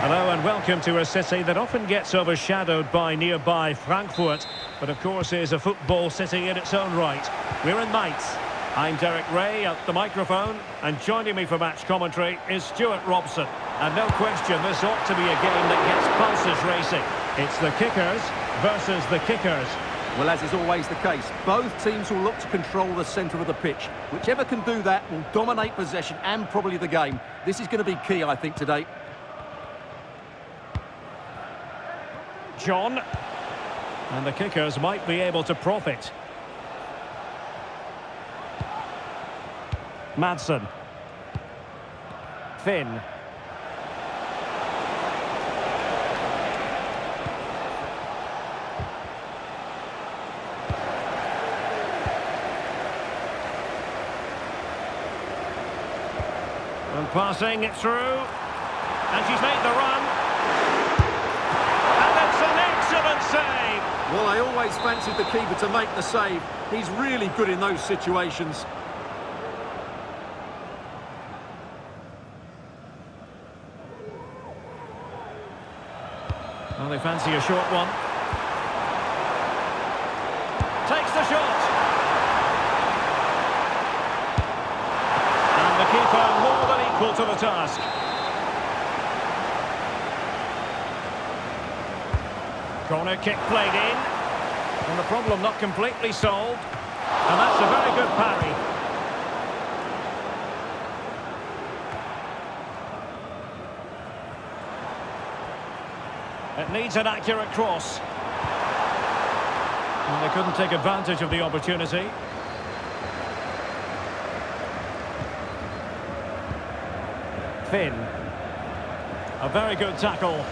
Hello and welcome to a city that often gets overshadowed by nearby Frankfurt, but of course is a football city in its own right. We're in Mainz. I'm Derek Ray at the microphone, and joining me for match commentary is Stuart Robson. And no question, this ought to be a game that gets pulses racing. It's the kickers versus the kickers. Well, as is always the case, both teams will look to control the centre of the pitch. Whichever can do that will dominate possession and probably the game. This is going to be key, I think, today. John. And the kickers might be able to profit. Madsen. Finn. And passing it through. And she's made the run. And it's an excellent save. Well, I always fancied the keeper to make the save. He's really good in those situations. Well, they fancy a short one. Takes the shot. And the keeper more than equal to the task. Corner kick played in. And the problem not completely solved. And that's a very good parry. It needs an accurate cross. And they couldn't take advantage of the opportunity. Finn. A very good tackle.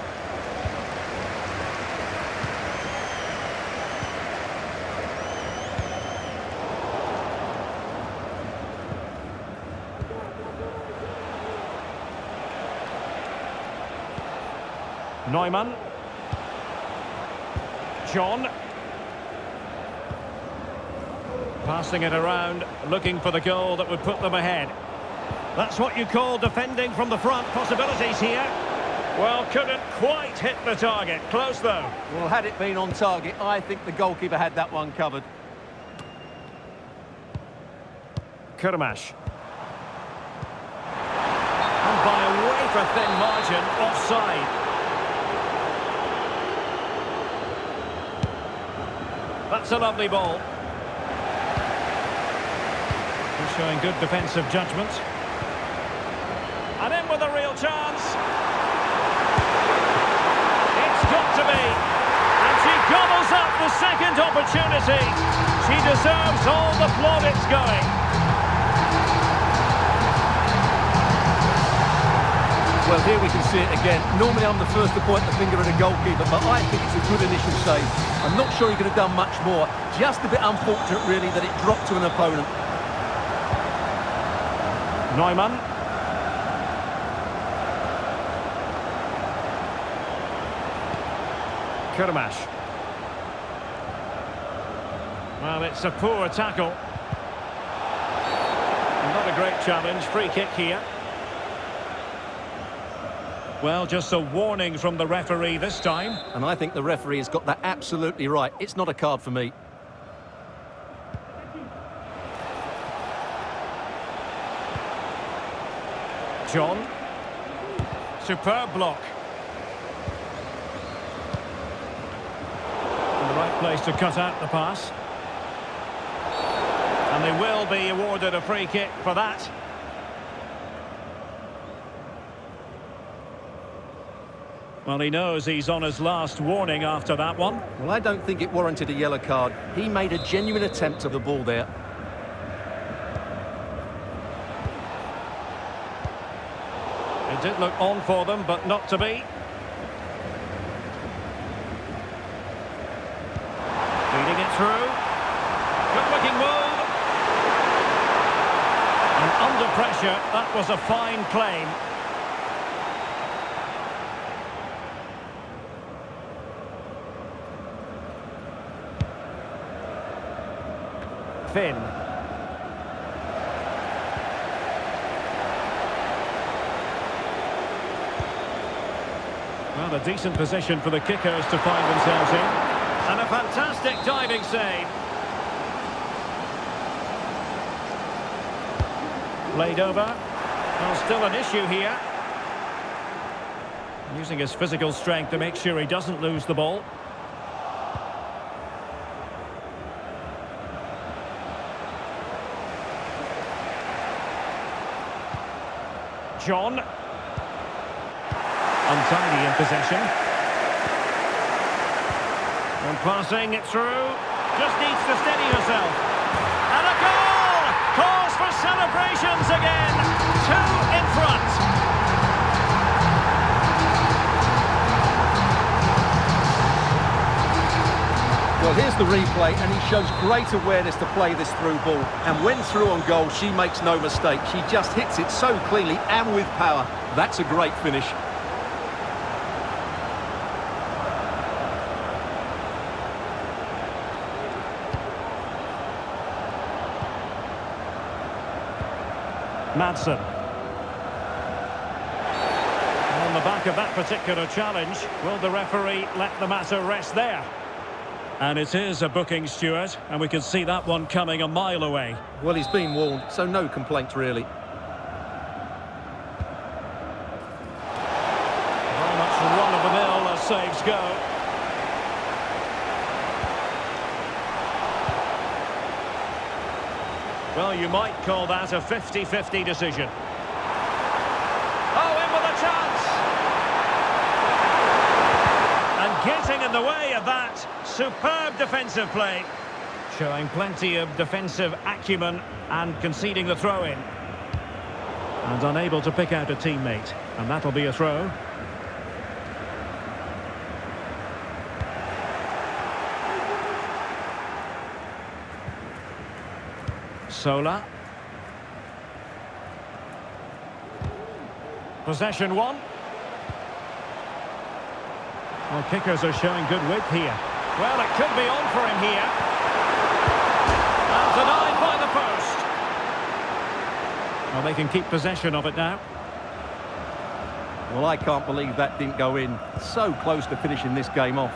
Neumann. John. Passing it around, looking for the goal that would put them ahead. That's what you call defending from the front. Possibilities here. Well, couldn't quite hit the target. Close though. Well, had it been on target, I think the goalkeeper had that one covered. Kurmash. And by a wafer thin margin, offside. That's a lovely ball. He's showing good defensive judgment. And in with a real chance. It's got to be. And she gobbles up the second opportunity. She deserves all the plaudits going. Well, here we can see it again. Normally I'm the first to point the finger at a goalkeeper, but I think it's a good initial save. I'm not sure he could have done much more. Just a bit unfortunate, really, that it dropped to an opponent. Neumann. Kurmash. Well, it's a poor tackle. Not a great challenge. Free kick here. Well, just a warning from the referee this time. And I think the referee has got that absolutely right. It's not a card for me. John. Superb block. In the right place to cut out the pass. And they will be awarded a free kick for that. Well, he knows he's on his last warning after that one. Well, I don't think it warranted a yellow card. He made a genuine attempt at the ball there. It did look on for them, but not to be. Feeding it through. Good-looking move. And under pressure, that was a fine claim. Finn. Well, a decent position for the kickers to find themselves in. And a fantastic diving save. Played over. Well, still an issue here. Using his physical strength to make sure he doesn't lose the ball. John. Untidy in possession. And passing it through. Just needs to steady herself. And a goal! Cause for celebrations again. 2 in front. Well, here's the replay, and he shows great awareness to play this through ball. And when through on goal, she makes no mistake. She just hits it so cleanly and with power. That's a great finish. Madsen. On the back of that particular challenge, will the referee let the matter rest there? And it is a booking, Stuart, and we can see that one coming a mile away. Well, he's been warned, so no complaints really. Very much run-of-the-mill as saves go. Well, you might call that a 50-50 decision. Oh, in with a chance! And getting in the way of that, superb defensive play. Showing plenty of defensive acumen and conceding the throw-in. And unable to pick out a teammate. And that'll be a throw. Sola. Possession one. Well, kickers are showing good width here. Well, it could be on for him here. And denied by the post. Well, they can keep possession of it now. Well, I can't believe that didn't go in. So close to finishing this game off.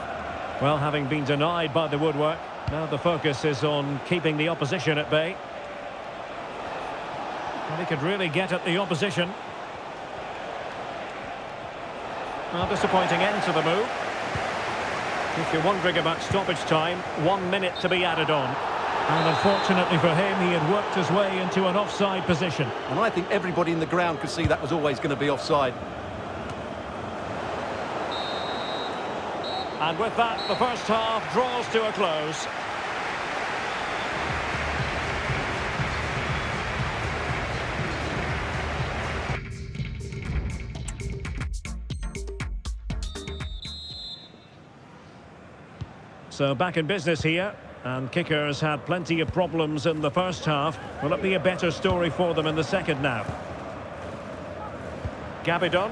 Well, having been denied by the woodwork, now the focus is on keeping the opposition at bay. Well, he could really get at the opposition. Well, disappointing end to the move. If you're wondering about stoppage time, 1 minute to be added on. And unfortunately for him, he had worked his way into an offside position. And I think everybody in the ground could see that was always going to be offside. And with that, the first half draws to a close. So back in business here, and kickers had plenty of problems in the first half. Will it be a better story for them in the second now? Gabidon.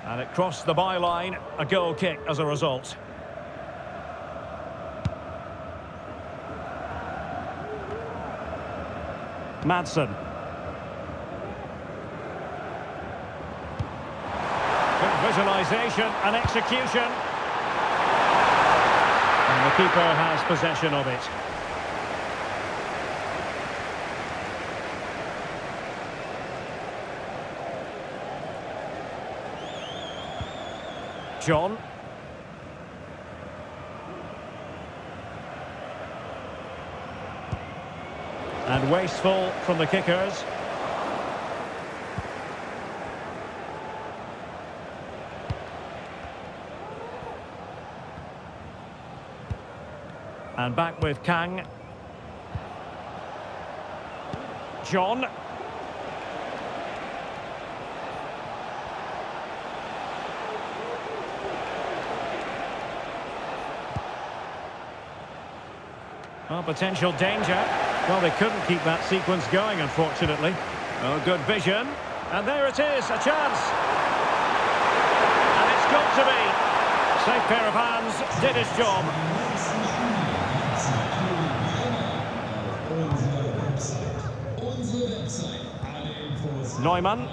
And it crossed the byline, a goal kick as a result. Madsen. Good visualisation and execution. And the keeper has possession of it. John. And wasteful from the kickers. And back with Kang. John. Well, potential danger. Well, they couldn't keep that sequence going, unfortunately. Oh, good vision. And there it is, a chance. And it's got to be. Safe pair of hands, did his job. Neumann.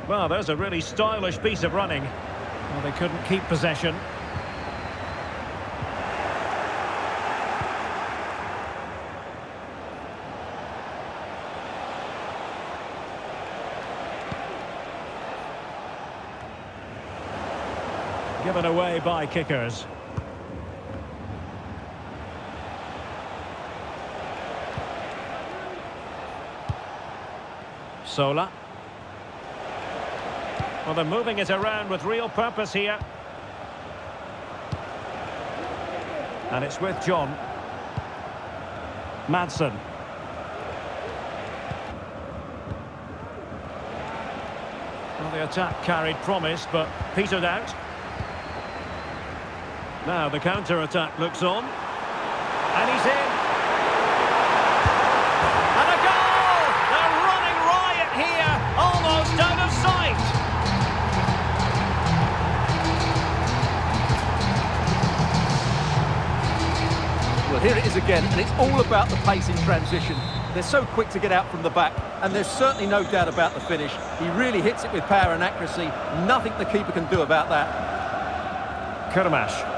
Well, there's a really stylish piece of running. Well, they couldn't keep possession. Given away by kickers. Sola. Well, they're moving it around with real purpose here. And it's with John. Madsen. Well, the attack carried promise, but petered out. Now the counter-attack looks on. And he's in. And a goal! They're running riot here, almost out of sight. Well, here it is again, and it's all about the pace in transition. They're so quick to get out from the back, and there's certainly no doubt about the finish. He really hits it with power and accuracy. Nothing the keeper can do about that. Kurmash.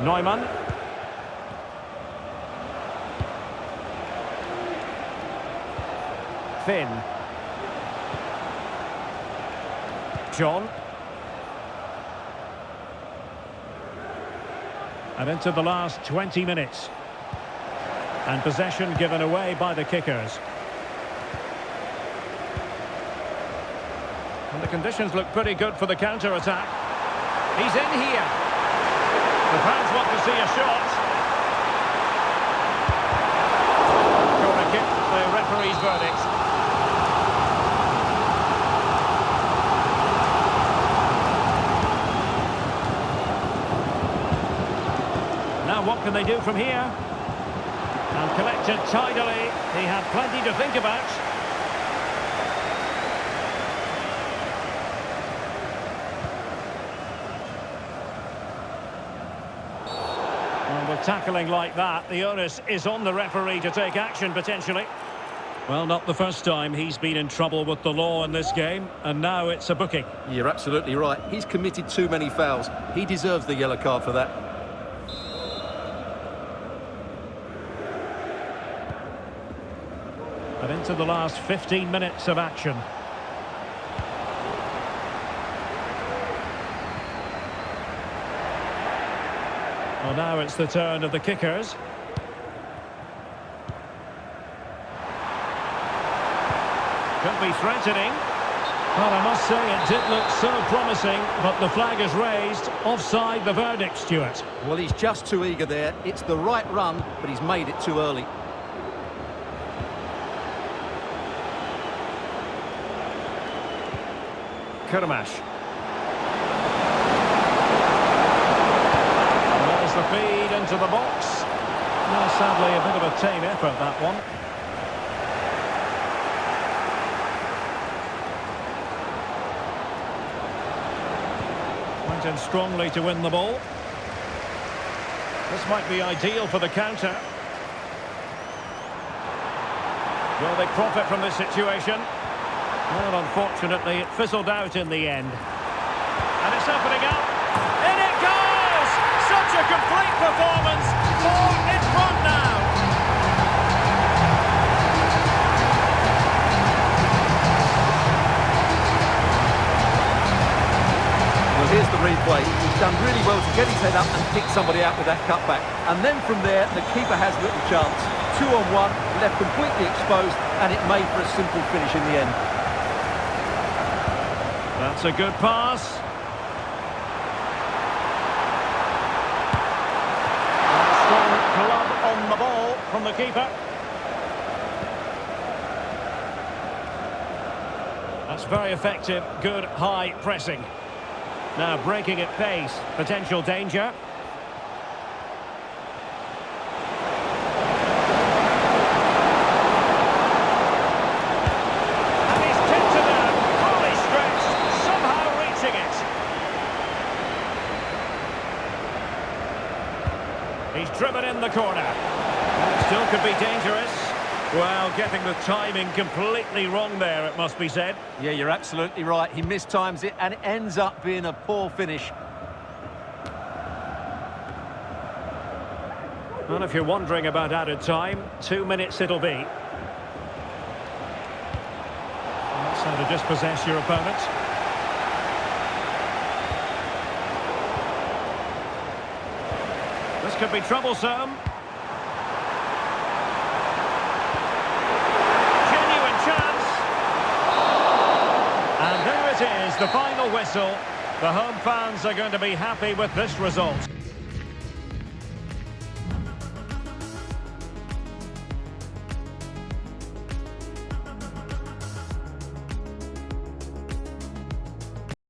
Neumann. Finn. John. And into the last 20 minutes. And possession given away by the kickers. And the conditions look pretty good for the counter-attack. He's in here. The fans want to see a shot. Corner kick, the referee's verdict. Now what can they do from here? And collected tidily. He had plenty to think about. With tackling like that, the onus is on the referee to take action, potentially. Well, not the first time he's been in trouble with the law in this game, and now it's a booking. You're absolutely right. He's committed too many fouls. He deserves the yellow card for that. And into the last 15 minutes of action. Well, now it's the turn of the kickers. Could be threatening. Well, I must say it did look so promising, but the flag is raised. Offside the verdict, Stuart. Well, he's just too eager there. It's the right run, but he's made it too early. Kurmash. The feed into the box. Well, sadly, a bit of a tame effort, that one. Went in strongly to win the ball. This might be ideal for the counter. Will they profit from this situation? Well, unfortunately, it fizzled out in the end. And it's opening up. In it goes! Such a complete performance. 4 in front now. Well, here's the replay. He's done really well to get his head up and pick somebody out with that cutback. And then from there, the keeper has little chance. 2-on-1, left completely exposed, and it made for a simple finish in the end. That's a good pass. Glove on the ball from the keeper. That's very effective, good high pressing. Now breaking at pace, potential danger. And he's tipped it out, fully stretched, somehow reaching it. driven in the corner. Still could be dangerous. Well, getting the timing completely wrong there, it must be said. Yeah, you're absolutely right. He mistimes it, and it ends up being a poor finish. Well, if you're wondering about added time, 2 minutes it'll be. That's how to dispossess your opponent. This could be troublesome. Genuine chance. And there it is, the final whistle. The home fans are going to be happy with this result.